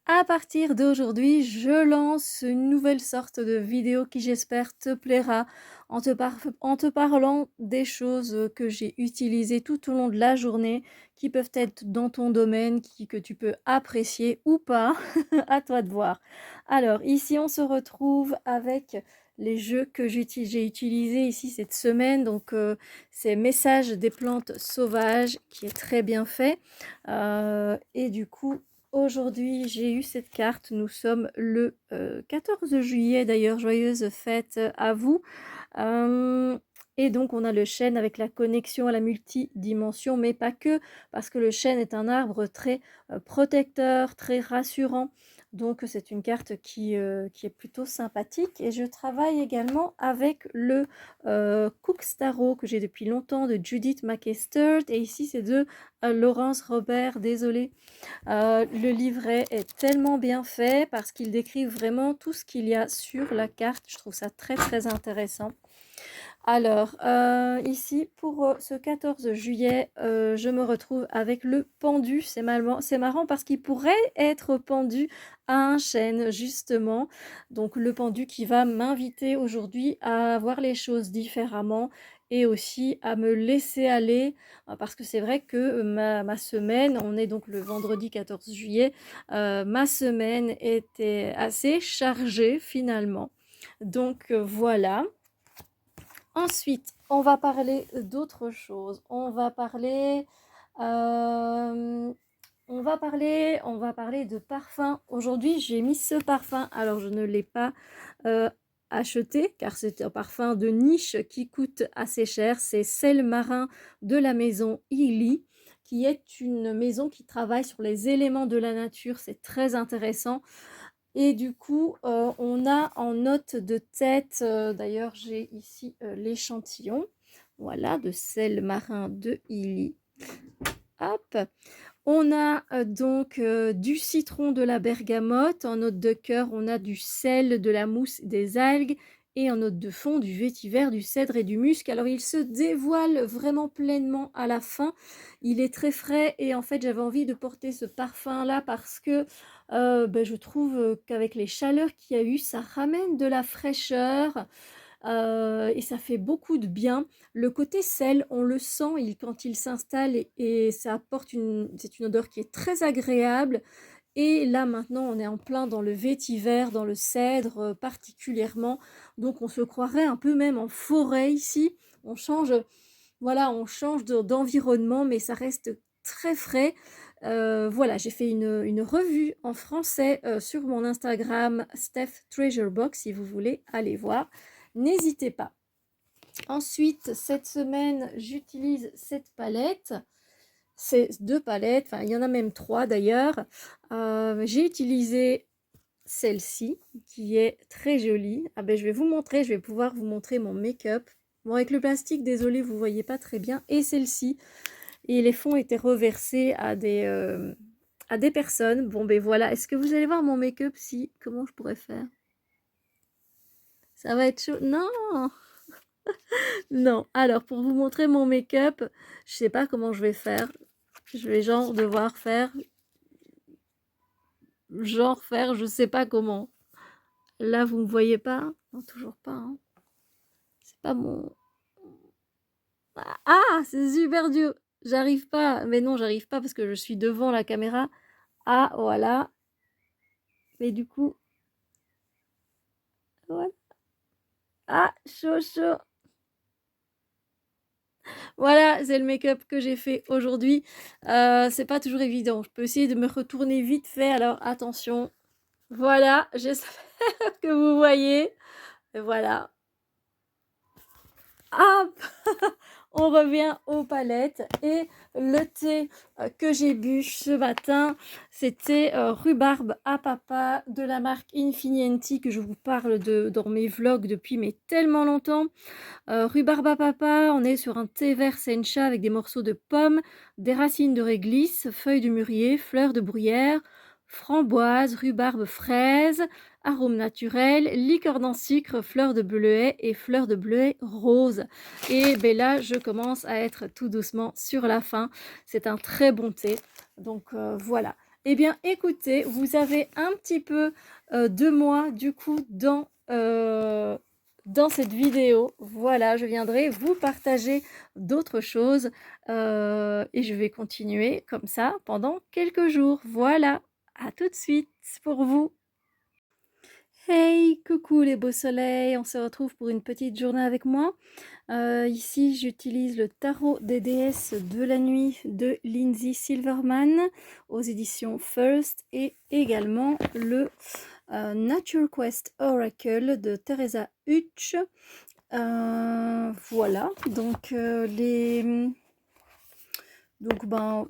À partir d'aujourd'hui, je lance une nouvelle sorte de vidéo qui j'espère te plaira en te parlant des choses que j'ai utilisées tout au long de la journée, qui peuvent être dans ton domaine, que tu peux apprécier ou pas, à toi de voir. Alors ici, on se retrouve avec les jeux que j'ai utilisés ici cette semaine. Donc c'est Message des plantes sauvages qui est très bien fait. Et du coup, aujourd'hui, j'ai eu cette carte. Nous sommes le 14 juillet, d'ailleurs, joyeuse fête à vous. Euh, et donc, on a le chêne avec la connexion à la multidimension, mais pas que, parce que le chêne est un arbre très protecteur, très rassurant. Donc, c'est une carte qui est plutôt sympathique. Et je travaille également avec le Cook's Tarot que j'ai depuis longtemps de Judith McEstert. Et ici, c'est de Laurence Robert, désolée. Le livret est tellement bien fait parce qu'il décrit vraiment tout ce qu'il y a sur la carte. Je trouve ça très très intéressant. Alors, ici, pour ce 14 juillet, je me retrouve avec le pendu. C'est marrant parce qu'il pourrait être pendu à un chêne, justement. Donc, le pendu qui va m'inviter aujourd'hui à voir les choses différemment et aussi à me laisser aller. Parce que c'est vrai que ma semaine, on est donc le vendredi 14 juillet, ma semaine était assez chargée finalement. Donc, voilà. Ensuite, on va parler d'autre chose. Euh, on va parler de parfum. Aujourd'hui, j'ai mis ce parfum. Alors, je ne l'ai pas euh, acheté car c'est un parfum de niche qui coûte assez cher. C'est Sel Marin de la maison Illy, qui est une maison qui travaille sur les éléments de la nature. C'est très intéressant. Et du coup, on a en note de tête, d'ailleurs j'ai ici l'échantillon, voilà, de sel marin de Illy. Hop. On a donc du citron, de la bergamote. En note de cœur, on a du sel, de la mousse, des algues. Et en note de fond, du vétiver, du cèdre et du musc. Alors, il se dévoile vraiment pleinement à la fin. Il est très frais et en fait, j'avais envie de porter ce parfum-là parce que je trouve qu'avec les chaleurs qu'il y a eu, ça ramène de la fraîcheur. Et ça fait beaucoup de bien. Le côté sel, on le sent quand il s'installe et ça apporte c'est une odeur qui est très agréable. Et là maintenant, on est en plein dans le vétiver, dans le cèdre particulièrement. Donc on se croirait un peu même en forêt ici. On change, voilà, on change d'environnement, mais ça reste très frais. Voilà, j'ai fait une revue en français sur mon Instagram Steph Treasure Box si vous voulez aller voir. N'hésitez pas. Ensuite, cette semaine, j'utilise cette palette. C'est deux palettes, enfin il y en a même trois d'ailleurs. J'ai utilisé celle-ci qui est très jolie. Ah ben je vais vous montrer, je vais pouvoir vous montrer mon make-up. Bon, avec le plastique, désolé, vous voyez pas très bien. Et celle-ci. Et les fonds étaient reversés à des personnes. Bon ben voilà, est-ce que vous allez voir mon make-up si? Comment je pourrais faire? Ça va être chaud. Non! Non, alors pour vous montrer mon make-up, je sais pas comment je vais faire. Je vais devoir faire, je sais pas comment. Là, vous me voyez pas? Non, toujours pas, hein. C'est pas mon... Ah, c'est super dur. J'arrive pas. Mais non, j'arrive pas parce que je suis devant la caméra. Ah, voilà. Mais du coup, voilà. Ah, chaud, chaud. Voilà, c'est le make-up que j'ai fait aujourd'hui. C'est pas toujours évident. Je peux essayer de me retourner vite fait. Alors, attention. Voilà, j'espère que vous voyez. Et voilà. Hop, on revient aux palettes. Et le thé que j'ai bu ce matin, c'était rhubarbe à papa de la marque Infinienti que je vous parle dans mes vlogs depuis mais tellement longtemps. Rhubarbe à papa, on est sur un thé vert sencha avec des morceaux de pommes, des racines de réglisse, feuilles de mûrier, fleurs de bruyère, framboise, rhubarbe, fraise, arôme naturel, liqueur d'un sucre, fleurs de bleuet et fleurs de bleuet rose. Et ben là, je commence à être tout doucement sur la fin. C'est un très bon thé. Donc voilà. Eh bien, écoutez, vous avez un petit peu de moi, du coup, dans cette vidéo. Voilà, je viendrai vous partager d'autres choses et je vais continuer comme ça pendant quelques jours. Voilà, à tout de suite pour vous. Hey, coucou les beaux soleils, on se retrouve pour une petite journée avec moi. Ici, j'utilise le tarot des déesses de la nuit de Lindsay Silverman aux éditions First et également le Nature Quest Oracle de Teresa Hutch. Voilà, donc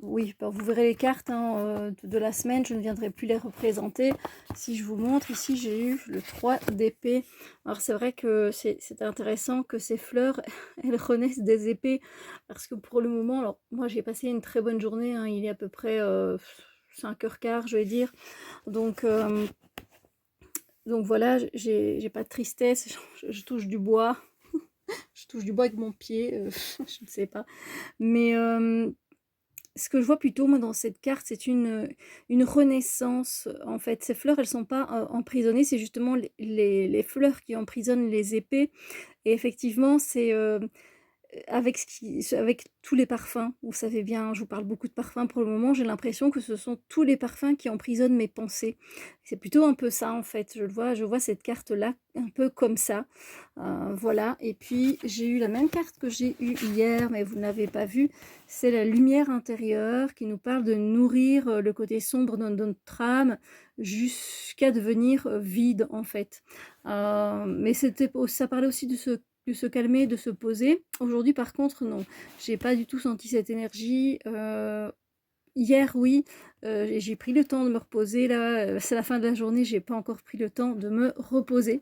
oui, vous verrez les cartes de la semaine, je ne viendrai plus les représenter. Si je vous montre, ici j'ai eu le 3 d'épée. Alors c'est vrai que c'est intéressant que ces fleurs, elles renaissent des épées, parce que pour le moment, alors moi j'ai passé une très bonne journée, hein, il est à peu près 5h15, je vais dire. Donc voilà, j'ai pas de tristesse, je touche du bois. Je touche du bois avec mon pied, je ne sais pas. Mais ce que je vois plutôt moi dans cette carte, c'est une renaissance. En fait, ces fleurs, elles sont pas emprisonnées, c'est justement les fleurs qui emprisonnent les épées. Et effectivement, c'est avec tous les parfums, vous savez bien, je vous parle beaucoup de parfums pour le moment, j'ai l'impression que ce sont tous les parfums qui emprisonnent mes pensées. C'est plutôt un peu ça en fait, je vois cette carte-là un peu comme ça. Voilà, et puis j'ai eu la même carte que j'ai eue hier, mais vous n'avez pas vu, c'est la lumière intérieure qui nous parle de nourrir le côté sombre de notre âme jusqu'à devenir vide en fait. Mais ça parlait aussi de se calmer, de se poser. Aujourd'hui, par contre, non. J'ai pas du tout senti cette énergie. Hier, oui, j'ai pris le temps de me reposer. Là, c'est la fin de la journée, j'ai pas encore pris le temps de me reposer.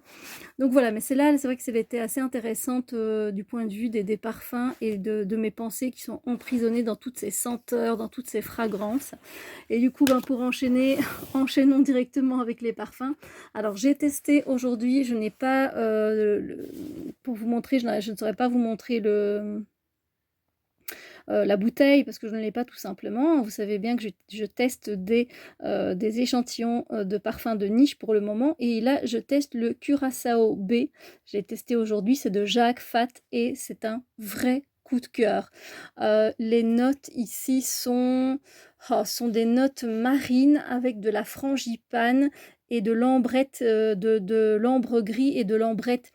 Donc voilà, mais c'est vrai que elle était assez intéressante du point de vue des parfums et de mes pensées qui sont emprisonnées dans toutes ces senteurs, dans toutes ces fragrances. Et du coup, pour enchaîner, enchaînons directement avec les parfums. Alors j'ai testé aujourd'hui, je n'ai pas, pour vous montrer, je ne saurais pas vous montrer la bouteille parce que je ne l'ai pas tout simplement. Vous savez bien que je teste des échantillons de parfums de niche pour le moment. Et là, je teste le Curaçao B. J'ai testé aujourd'hui, c'est de Jacques Fat et c'est un vrai coup de cœur. Les notes ici sont des notes marines avec de la frangipane et de l'ambrette, de l'ambre gris et de l'ambrette.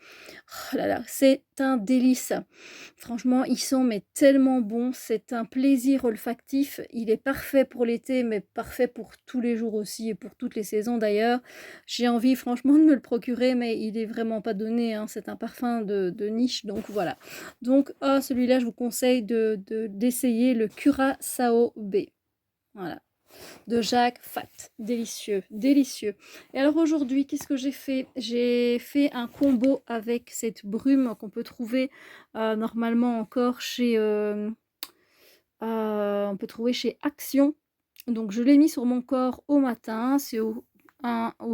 Oh là là, c'est un délice. Franchement, ils sont mais tellement bons. C'est un plaisir olfactif. Il est parfait pour l'été, mais parfait pour tous les jours aussi et pour toutes les saisons d'ailleurs. J'ai envie franchement de me le procurer, mais il est vraiment pas donné, hein. C'est un parfum de niche, donc voilà. Donc, celui-là, je vous conseille d'essayer le Curaçao B. Voilà, de Jacques Fat. Délicieux, délicieux. Et alors aujourd'hui, qu'est-ce que j'ai fait? J'ai fait un combo avec cette brume qu'on peut trouver normalement encore chez... on peut trouver chez Action. Donc je l'ai mis sur mon corps au matin. C'est au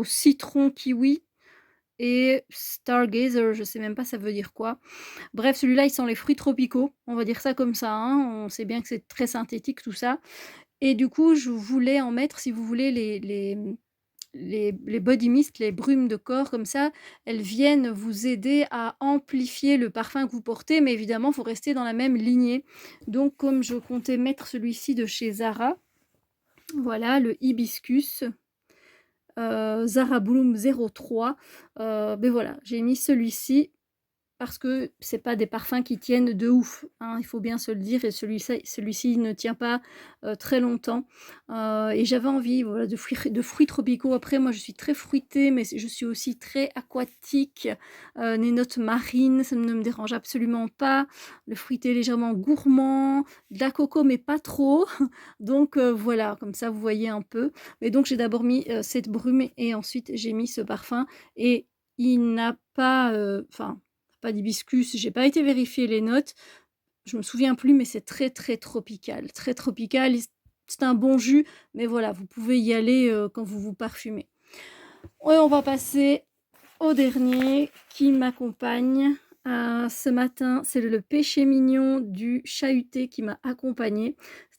citron kiwi et Stargazer, je sais même pas ça veut dire quoi. Bref, celui-là, il sent les fruits tropicaux. On va dire ça comme ça, hein. On sait bien que c'est très synthétique tout ça. Et du coup, je voulais en mettre, si vous voulez, les body mist, les brumes de corps comme ça, elles viennent vous aider à amplifier le parfum que vous portez, mais évidemment, il faut rester dans la même lignée. Donc, comme je comptais mettre celui-ci de chez Zara, voilà, le hibiscus, Zara Bloom 03, ben voilà, j'ai mis celui-ci parce que c'est pas des parfums qui tiennent de ouf, hein, il faut bien se le dire, et celui-ci ne tient pas très longtemps. Et j'avais envie, voilà, de fruits tropicaux. Après, moi, je suis très fruitée, mais je suis aussi très aquatique. Les notes marines, ça ne me dérange absolument pas. Le fruité légèrement gourmand, de la coco, mais pas trop. Donc voilà, comme ça, vous voyez un peu. Et donc, j'ai d'abord mis cette brume et ensuite, j'ai mis ce parfum. Et il n'a pas... pas d'hibiscus, j'ai pas été vérifier les notes, je me souviens plus, mais c'est très très tropical, très tropical. C'est un bon jus, mais voilà, vous pouvez y aller quand vous vous parfumez. Et on va passer au dernier qui m'accompagne. Ce matin, c'est le péché mignon du chahuté qui m'a accompagnée.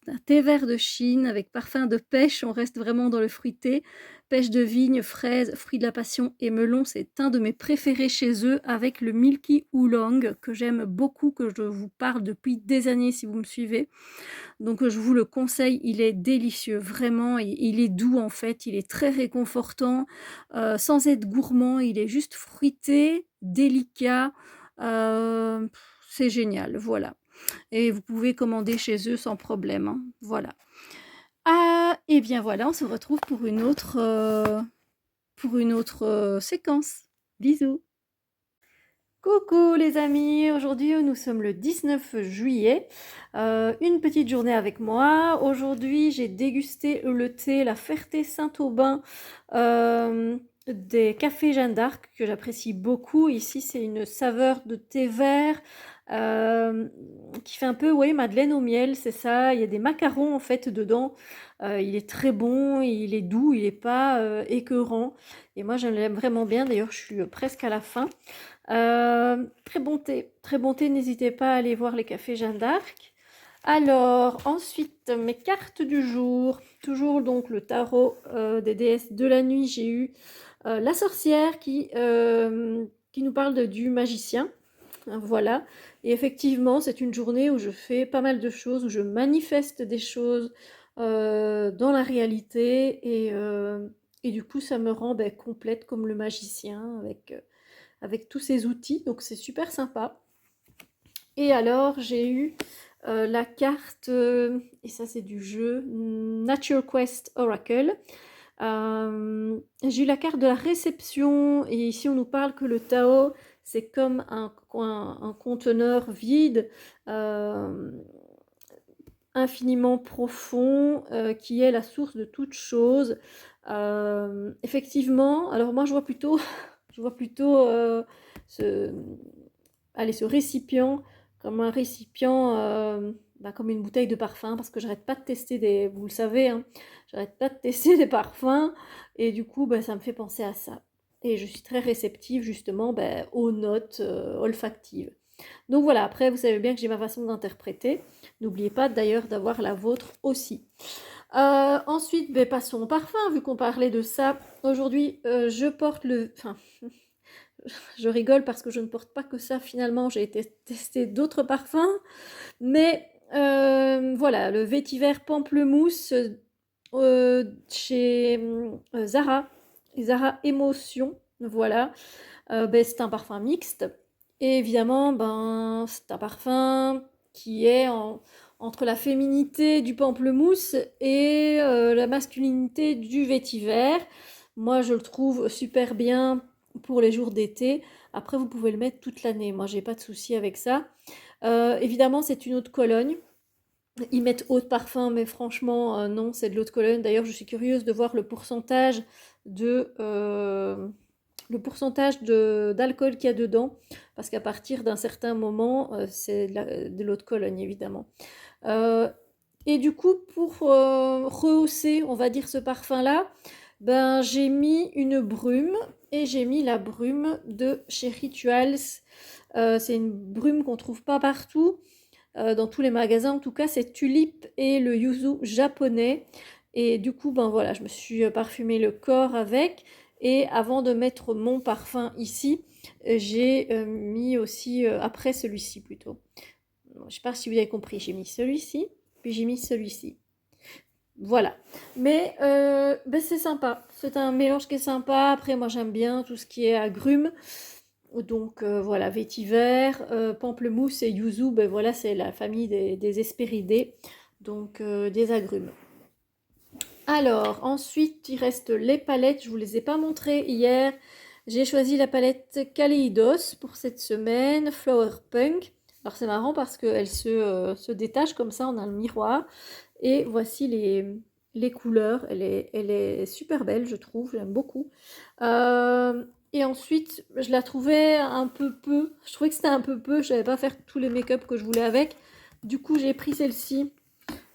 un thé vert de Chine avec parfum de pêche, on reste vraiment dans le fruité. Pêche de vigne, fraises, fruits de la passion et melon, c'est un de mes préférés chez eux avec le Milky Oolong que j'aime beaucoup, que je vous parle depuis des années si vous me suivez. Donc je vous le conseille, il est délicieux, vraiment, il est doux en fait, il est très réconfortant, sans être gourmand, il est juste fruité, délicat, heu, c'est génial, voilà. Et vous pouvez commander chez eux sans problème, hein, voilà. Ah et bien voilà, on se retrouve pour une autre, séquence. Bisous. Coucou les amis, aujourd'hui nous sommes le 19 juillet, une petite journée avec moi. Aujourd'hui j'ai dégusté le thé La Ferté Saint-Aubin des cafés Jeanne d'Arc que j'apprécie beaucoup. Ici c'est une saveur de thé vert euh, qui fait un peu ouais, madeleine au miel, c'est ça. Il y a des macarons en fait dedans. Il est très bon, il est doux, il n'est pas écœurant. Et moi je l'aime vraiment bien, d'ailleurs je suis presque à la fin. Très bon thé, n'hésitez pas à aller voir les cafés Jeanne d'Arc. Alors, ensuite, mes cartes du jour. Toujours donc le tarot des déesses de la nuit. J'ai eu la sorcière qui nous parle du magicien. Voilà. Et effectivement, c'est une journée où je fais pas mal de choses, où je manifeste des choses dans la réalité. Et du coup, ça me rend complète comme le magicien avec tous ces outils, donc c'est super sympa. Et alors j'ai eu la carte, et ça c'est du jeu, Nature Quest Oracle. J'ai eu la carte de la réception, et ici on nous parle que le Tao c'est comme un conteneur vide, infiniment profond, qui est la source de toute chose. Effectivement, alors moi je vois plutôt je vois plutôt ce, ce récipient comme un récipient, comme une bouteille de parfum, parce que j'arrête pas de tester des, vous le savez, hein, j'arrête pas de tester des parfums, et du coup, ça me fait penser à ça. Et je suis très réceptive justement aux notes olfactives. Donc voilà, après, vous savez bien que j'ai ma façon d'interpréter. N'oubliez pas d'ailleurs d'avoir la vôtre aussi. Ensuite, passons au parfum, vu qu'on parlait de ça. Aujourd'hui, je porte le... Enfin, je rigole parce que je ne porte pas que ça finalement, j'ai été tester d'autres parfums. Mais voilà, le vétiver pamplemousse chez Zara, Zara Émotion, voilà. C'est un parfum mixte. Et évidemment, c'est un parfum qui est entre la féminité du pamplemousse et la masculinité du vétiver. Moi, je le trouve super bien pour les jours d'été. Après, vous pouvez le mettre toute l'année. Moi, j'ai pas de souci avec ça. Évidemment, c'est une eau de Cologne. Ils mettent eau de parfum, mais franchement, non, c'est de l'eau de Cologne. D'ailleurs, je suis curieuse de voir de, euh, le pourcentage d'alcool qu'il y a dedans, parce qu'à partir d'un certain moment, c'est de l'eau de Cologne, évidemment. Euh, et du coup, pour rehausser, on va dire, ce parfum-là, j'ai mis une brume, et j'ai mis la brume de chez Rituals. C'est une brume qu'on trouve pas partout, dans tous les magasins. En tout cas, c'est Tulipe et le yuzu japonais. Et du coup, voilà, je me suis parfumé le corps avec. Et avant de mettre mon parfum ici, j'ai mis aussi, après celui-ci plutôt. Je ne sais pas si vous avez compris, j'ai mis celui-ci, puis j'ai mis celui-ci. Voilà. Mais c'est sympa. C'est un mélange qui est sympa. Après, moi, j'aime bien tout ce qui est agrumes. Donc voilà, vétiver, pamplemousse et yuzu, voilà, c'est la famille des Hesperidae, donc des agrumes. Alors, ensuite, il reste les palettes. Je ne vous les ai pas montrées hier. J'ai choisi la palette Kaleidos pour cette semaine, Flower Punk. Alors, c'est marrant parce qu'elle se détache comme ça, on a le miroir. Et voici les couleurs. Elle est super belle, je trouve. J'aime beaucoup. Et ensuite, je la trouvais un peu peu. Je trouvais que c'était un peu peu. Je ne savais pas faire tous les make-up que je voulais avec. Du coup, j'ai pris celle-ci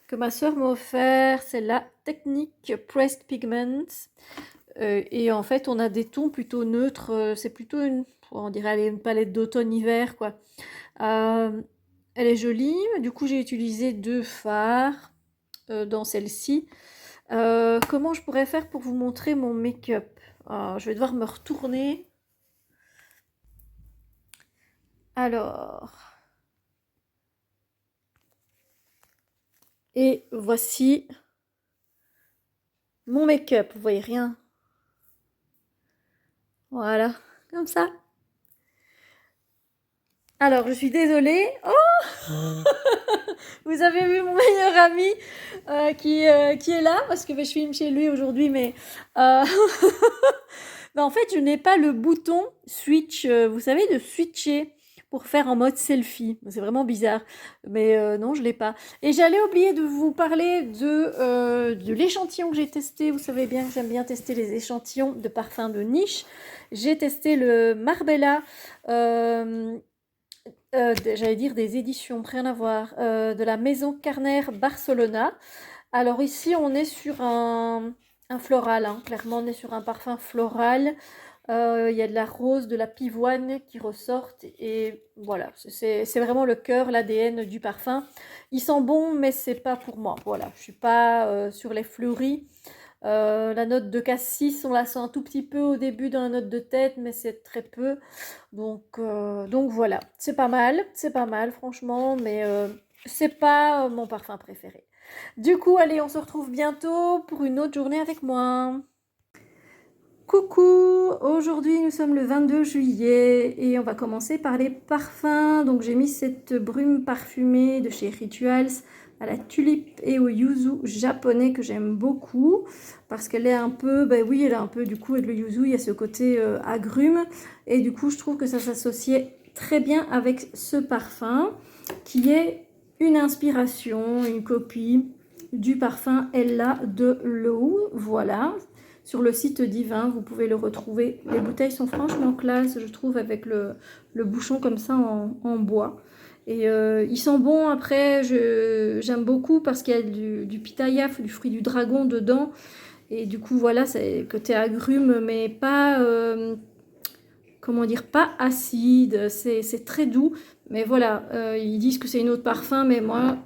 que ma soeur m'a offert, c'est la Technique Pressed Pigments. Et en fait, on a des tons plutôt neutres. C'est plutôt on dirait une palette d'automne-hiver, quoi. Elle est jolie. Du coup, j'ai utilisé deux fards. dans celle-ci. Comment je pourrais faire pour vous montrer mon make-up? Je vais devoir me retourner. Alors, et voici mon make-up. Vous voyez rien? Voilà, comme ça. Alors, je suis désolée. Oh, vous avez vu mon meilleur ami qui est là parce que je filme chez lui aujourd'hui, mais en fait, je n'ai pas le bouton switch, vous savez, de switcher pour faire en mode selfie. C'est vraiment bizarre, mais non, je l'ai pas. Et j'allais oublier de vous parler de l'échantillon que j'ai testé. Vous savez bien que j'aime bien tester les échantillons de parfums de niche. J'ai testé le Marbella, j'allais dire des éditions, rien à voir, de la maison Carner Barcelona. Alors ici, on est sur un floral, hein. Clairement, on est sur un parfum floral. Il y a de la rose, de la pivoine qui ressortent et voilà, c'est vraiment le cœur, l'ADN du parfum. Il sent bon, mais c'est pas pour moi. Voilà, je suis pas sur les fleuris. La note de cassis, on la sent un tout petit peu au début dans la note de tête, mais c'est très peu. Donc voilà, c'est pas mal franchement, mais c'est pas mon parfum préféré. Du coup, allez, on se retrouve bientôt pour une autre journée avec moi. Coucou, aujourd'hui nous sommes le 22 juillet et on va commencer par les parfums. Donc j'ai mis cette brume parfumée de chez Rituals à la tulipe et au yuzu japonais que j'aime beaucoup parce qu'elle est un peu, oui, elle a un peu du coup, avec le yuzu, il y a ce côté agrume et du coup je trouve que ça s'associait très bien avec ce parfum qui est une inspiration, une copie du parfum Ella de Low, voilà. Sur le site Divin, vous pouvez le retrouver. Les bouteilles sont franchement classe, je trouve, avec le bouchon comme ça en bois. Et ils sont bons. Après, j'aime beaucoup parce qu'il y a du pitayaf, du fruit du dragon dedans. Et du coup, voilà, c'est côté agrume, mais pas, comment dire, pas acide. C'est très doux. Mais voilà, ils disent que c'est une eau de parfum, mais moi,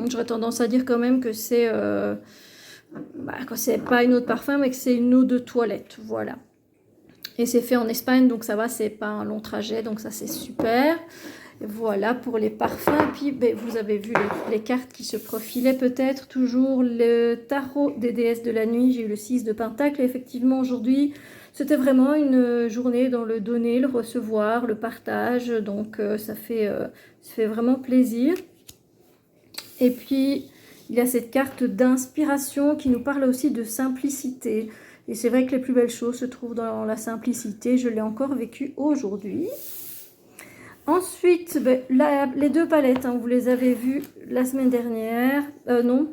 j'aurais tendance à dire quand même que c'est... quand c'est pas une eau de parfum, mais que c'est une eau de toilette, voilà. Et c'est fait en Espagne, donc ça va, c'est pas un long trajet, donc ça c'est super. Et voilà pour les parfums. Puis vous avez vu les cartes qui se profilaient peut-être. Toujours le tarot des déesses de la nuit. J'ai eu le 6 de Pentacle. Et effectivement, aujourd'hui, c'était vraiment une journée dans le donner, le recevoir, le partage. Donc ça fait vraiment plaisir. Et puis, il y a cette carte d'inspiration qui nous parle aussi de simplicité. Et c'est vrai que les plus belles choses se trouvent dans la simplicité. Je l'ai encore vécu aujourd'hui. Ensuite, les deux palettes, hein, vous les avez vues la semaine dernière. Non,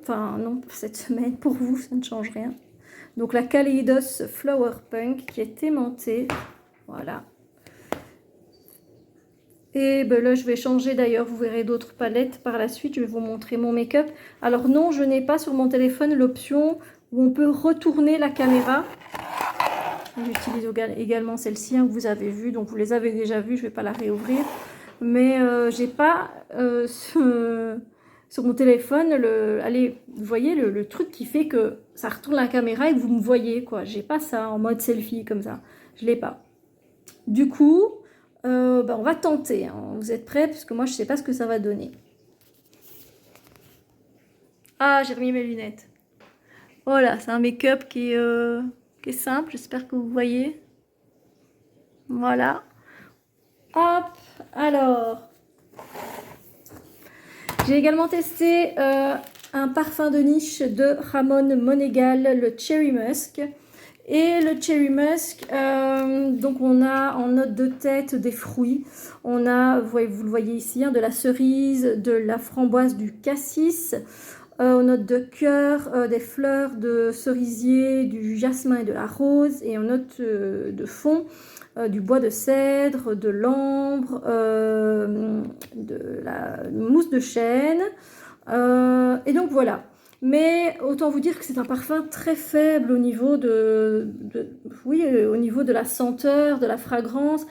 cette semaine, pour vous, ça ne change rien. Donc la Kaleidos Flower Punk qui est aimantée. Voilà. Et là, je vais changer d'ailleurs, vous verrez d'autres palettes par la suite. Je vais vous montrer mon make-up. Alors non, je n'ai pas sur mon téléphone l'option où on peut retourner la caméra. J'utilise également celle-ci, hein, que vous avez vue. Donc vous les avez déjà vues, je ne vais pas la réouvrir. Mais j'ai pas sur mon téléphone, allez, vous voyez le truc qui fait que ça retourne la caméra et que vous me voyez, quoi. J'ai pas ça en mode selfie comme ça. Je l'ai pas. Du coup... on va tenter, hein. Vous êtes prêts? Parce que moi, je sais pas ce que ça va donner. Ah, j'ai remis mes lunettes. Voilà, c'est un make-up qui est simple. J'espère que vous voyez. Voilà. Hop, alors. J'ai également testé un parfum de niche de Ramon Monegal, le Cherry Musk. Et le Cherry Musk, donc on a en note de tête des fruits. On a, vous le voyez ici, hein, de la cerise, de la framboise, du cassis. En note de cœur, des fleurs de cerisier, du jasmin et de la rose. Et en note de fond, du bois de cèdre, de l'ambre, de la mousse de chêne. Et donc voilà. Mais autant vous dire que c'est un parfum très faible au niveau au niveau de la senteur, de la fragrance.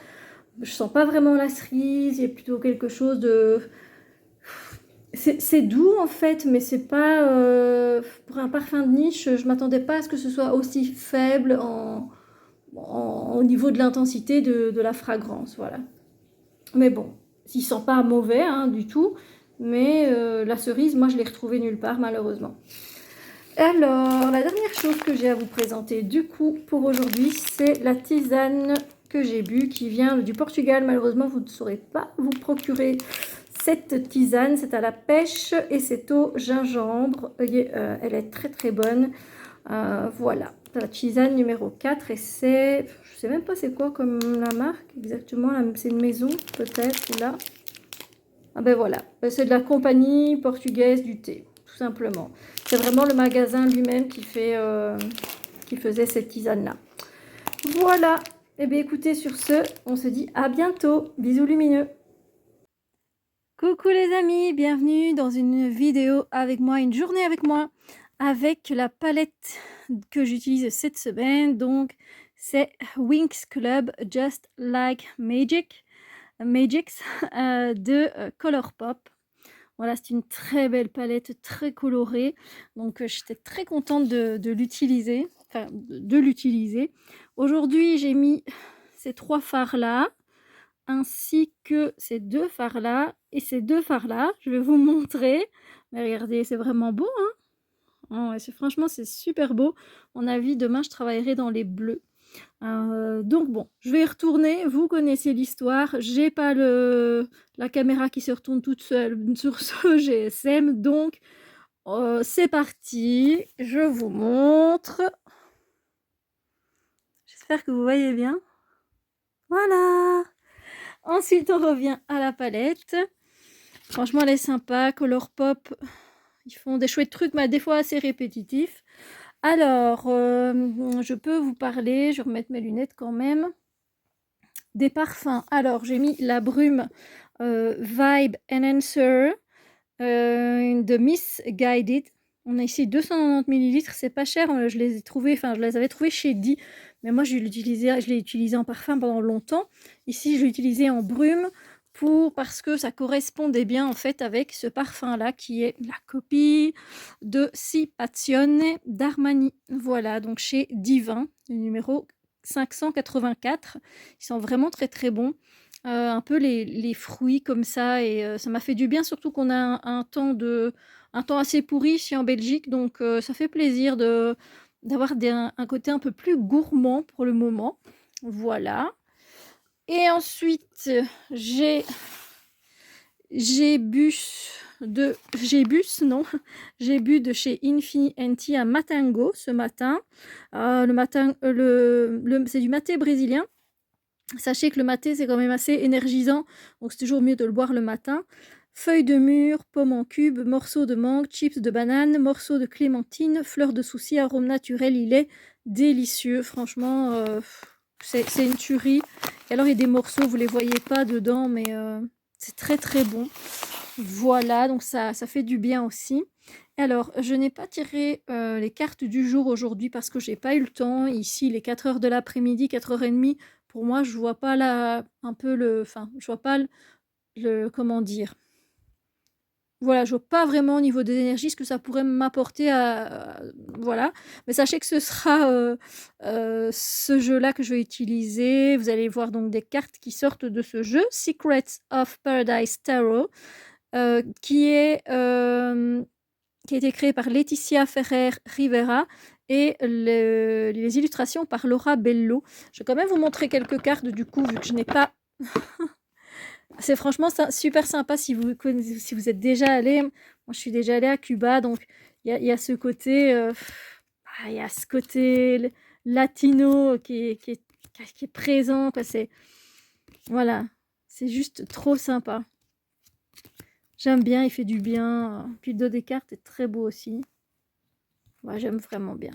Je sens pas vraiment la cerise, il y a plutôt quelque chose de... C'est doux en fait, mais c'est pas pour un parfum de niche. Je m'attendais pas à ce que ce soit aussi faible au niveau de l'intensité de la fragrance, voilà. Mais bon, il sent pas mauvais hein, du tout, mais la cerise, moi je l'ai retrouvée nulle part malheureusement. Alors, la dernière chose que j'ai à vous présenter du coup pour aujourd'hui, c'est la tisane que j'ai bu qui vient du Portugal. Malheureusement, vous ne saurez pas vous procurer cette tisane. C'est à la pêche et c'est au gingembre. Elle est très très bonne. Voilà, la tisane numéro 4 et c'est... Je sais même pas c'est quoi comme la marque exactement. C'est une maison peut-être là. Ah ben voilà, c'est de la compagnie portugaise du thé, tout simplement. C'est vraiment le magasin lui-même qui faisait cette tisane-là. Voilà, et bien écoutez, sur ce, on se dit à bientôt. Bisous lumineux. Coucou les amis, bienvenue dans une vidéo avec moi, une journée avec moi, avec la palette que j'utilise cette semaine. Donc, c'est Winx Club Just Like Magic. Magics de Colourpop. Voilà, c'est une très belle palette, très colorée. Donc, j'étais très contente de l'utiliser. Enfin, de l'utiliser. Aujourd'hui, j'ai mis ces 3 fards-là, ainsi que ces 2 fards-là et ces 2 fards-là. Je vais vous montrer. Mais regardez, c'est vraiment beau, hein? Oh, ouais, franchement, c'est super beau. À mon avis, demain, je travaillerai dans les bleus. Donc bon, je vais y retourner. Vous connaissez l'histoire. J'ai pas la caméra qui se retourne toute seule sur ce GSM. Donc c'est parti. Je vous montre. J'espère que vous voyez bien. Voilà. Ensuite, on revient à la palette. Franchement, elle est sympa. Colourpop, ils font des chouettes trucs, mais des fois assez répétitifs. Alors, je peux vous parler, je vais remettre mes lunettes quand même, des parfums. Alors, j'ai mis la brume Vibe Enhancer de Miss Guided. On a ici 290 ml, c'est pas cher, je les avais trouvés chez Di, mais moi je l'ai utilisé en parfum pendant longtemps. Ici, je l'ai utilisé en brume parce que ça correspondait bien en fait avec ce parfum là qui est la copie de Si Passione d'Armani. Voilà, donc chez Divin, le numéro 584. Ils sont vraiment très très bons. Un peu les fruits comme ça et ça m'a fait du bien, surtout qu'on a un temps assez pourri ici en Belgique, donc ça fait plaisir d'avoir un côté un peu plus gourmand pour le moment. Voilà. Et ensuite, j'ai bu de chez Infinity un Matango ce matin. C'est du maté brésilien. Sachez que le maté, c'est quand même assez énergisant, donc c'est toujours mieux de le boire le matin. Feuilles de mûre, pommes en cubes, morceaux de mangue, chips de banane, morceaux de clémentine, fleurs de souci, arôme naturel, il est délicieux. Franchement, c'est une tuerie. Et alors, il y a des morceaux, vous ne les voyez pas dedans, mais c'est très très bon. Voilà, donc ça fait du bien aussi. Alors, je n'ai pas tiré les cartes du jour aujourd'hui parce que j'ai pas eu le temps. Ici, les 4 heures de l'après-midi, 4h30, pour moi, je vois pas je vois pas comment dire. Voilà, je vois pas vraiment au niveau des énergies ce que ça pourrait m'apporter voilà. Mais sachez que ce sera ce jeu-là que je vais utiliser. Vous allez voir donc des cartes qui sortent de ce jeu, Secrets of Paradise Tarot, qui a été créé par Laetitia Ferrer Rivera et les illustrations par Laura Bello. Je vais quand même vous montrer quelques cartes du coup, vu que je n'ai pas... C'est franchement super sympa si vous êtes déjà allé. Moi, je suis déjà allée à Cuba, donc il y a ce côté... il y a ce côté latino qui est présent. Voilà, c'est juste trop sympa. J'aime bien, il fait du bien. Puis le dos des cartes est très beau aussi. Ouais, j'aime vraiment bien.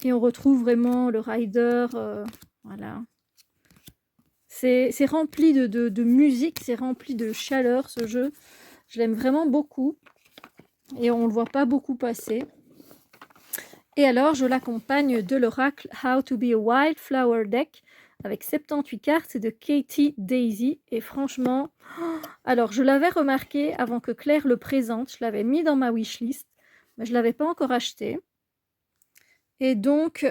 Et on retrouve vraiment le rider. Voilà. C'est rempli de musique, c'est rempli de chaleur ce jeu. Je l'aime vraiment beaucoup. Et on ne le voit pas beaucoup passer. Et alors, je l'accompagne de l'oracle How to be a Wildflower Deck avec 78 cartes. C'est de Katie Daisy et franchement, alors je l'avais remarqué avant que Claire le présente. Je l'avais mis dans ma wishlist, mais je ne l'avais pas encore acheté. Et donc,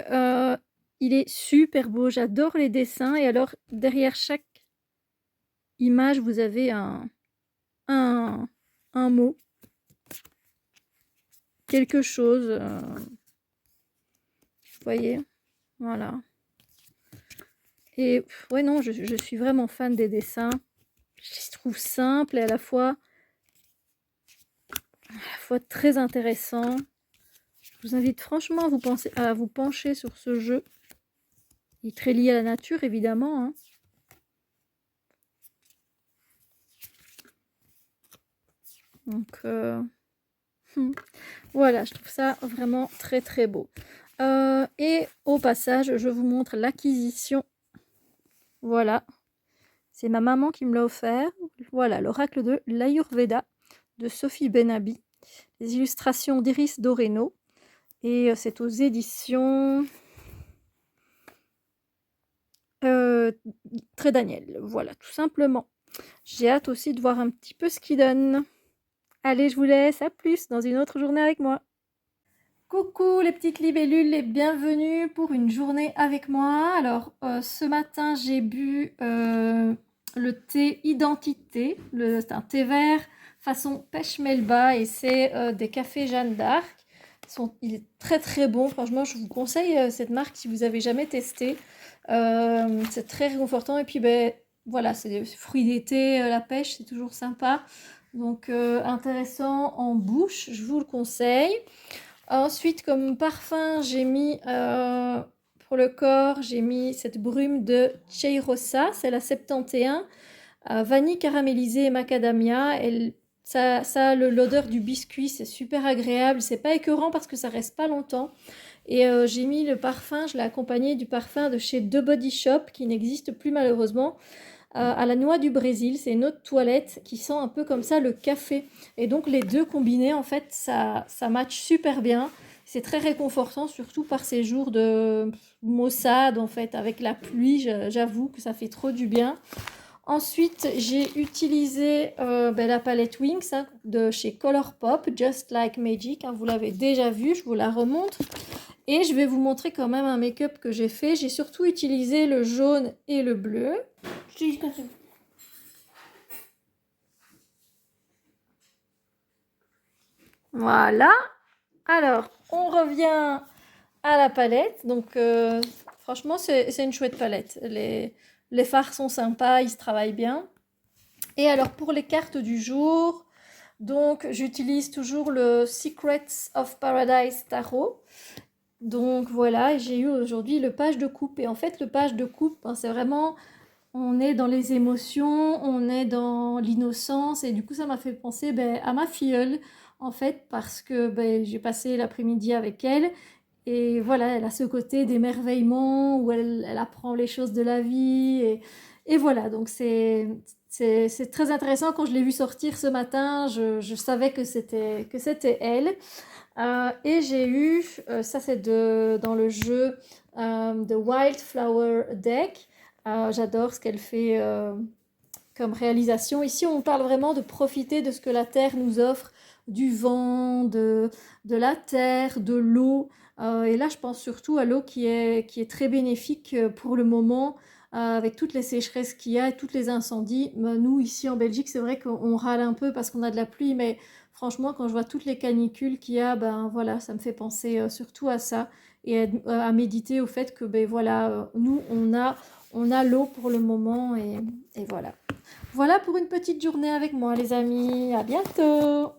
il est super beau. J'adore les dessins. Et alors, derrière chaque image, vous avez un mot, quelque chose. Vous voyez, voilà. Et ouais, non, je suis vraiment fan des dessins. Je les trouve simples et à la fois très intéressants. Je vous invite franchement à vous pencher sur ce jeu. Il est très lié à la nature, évidemment, hein. Donc, voilà, je trouve ça vraiment très très beau. Et au passage, je vous montre l'acquisition. Voilà, c'est ma maman qui me l'a offert. Voilà, l'oracle de l'Ayurveda de Sophie Benabi. Les illustrations d'Iris Doreno. Et c'est aux éditions Très Daniel. Voilà, tout simplement. J'ai hâte aussi de voir un petit peu ce qu'il donne. Allez, je vous laisse. À plus dans une autre journée avec moi. Coucou les petites libellules et bienvenue pour une journée avec moi. Alors, ce matin, j'ai bu le thé Identité. C'est un thé vert façon pêche melba et c'est des cafés Jeanne d'Arc. Il est très très bon. Franchement, je vous conseille cette marque si vous avez jamais testé. C'est très réconfortant et puis ben voilà, c'est des fruits d'été, la pêche, c'est toujours sympa. Donc intéressant en bouche, je vous le conseille. Ensuite, comme parfum, j'ai mis pour le corps, j'ai mis cette brume de Cheirosa, c'est la 71, vanille caramélisée et macadamia. Ça a l'odeur du biscuit, c'est super agréable, c'est pas écœurant parce que ça reste pas longtemps. Et j'ai mis le parfum, je l'ai accompagné du parfum de chez The Body Shop qui n'existe plus malheureusement. À la noix du Brésil, c'est une autre toilette qui sent un peu comme ça le café. Et donc les deux combinés, en fait, ça match super bien. C'est très réconfortant, surtout par ces jours de maussade, en fait, avec la pluie. J'avoue que ça fait trop du bien. Ensuite, j'ai utilisé la palette Wings hein, de chez Colourpop, Just Like Magic. Hein, vous l'avez déjà vu, je vous la remontre. Et je vais vous montrer quand même un make-up que j'ai fait. J'ai surtout utilisé le jaune et le bleu. Voilà. Alors, on revient à la palette. Donc, franchement, c'est une chouette palette. Les fards sont sympas, ils se travaillent bien. Et alors, pour les cartes du jour, donc, j'utilise toujours le Secrets of Paradise Tarot. Donc, voilà, j'ai eu aujourd'hui le page de coupe. Et en fait, le page de coupe, hein, c'est vraiment... On est dans les émotions, on est dans l'innocence et du coup ça m'a fait penser à ma filleule en fait parce que j'ai passé l'après-midi avec elle et voilà elle a ce côté d'émerveillement où elle apprend les choses de la vie et voilà donc c'est très intéressant quand je l'ai vue sortir ce matin je savais que c'était elle. Et j'ai eu ça c'est dans le jeu de Wildflower Deck. J'adore ce qu'elle fait comme réalisation. Ici, on parle vraiment de profiter de ce que la Terre nous offre, du vent, de la terre, de l'eau. Et là, je pense surtout à l'eau qui est très bénéfique pour le moment, avec toutes les sécheresses qu'il y a et tous les incendies. Nous, ici en Belgique, c'est vrai qu'on râle un peu parce qu'on a de la pluie, mais franchement, quand je vois toutes les canicules qu'il y a, voilà, ça me fait penser surtout à ça et à méditer au fait que voilà, nous, on a l'eau pour le moment et voilà. Voilà pour une petite journée avec moi les amis. À bientôt!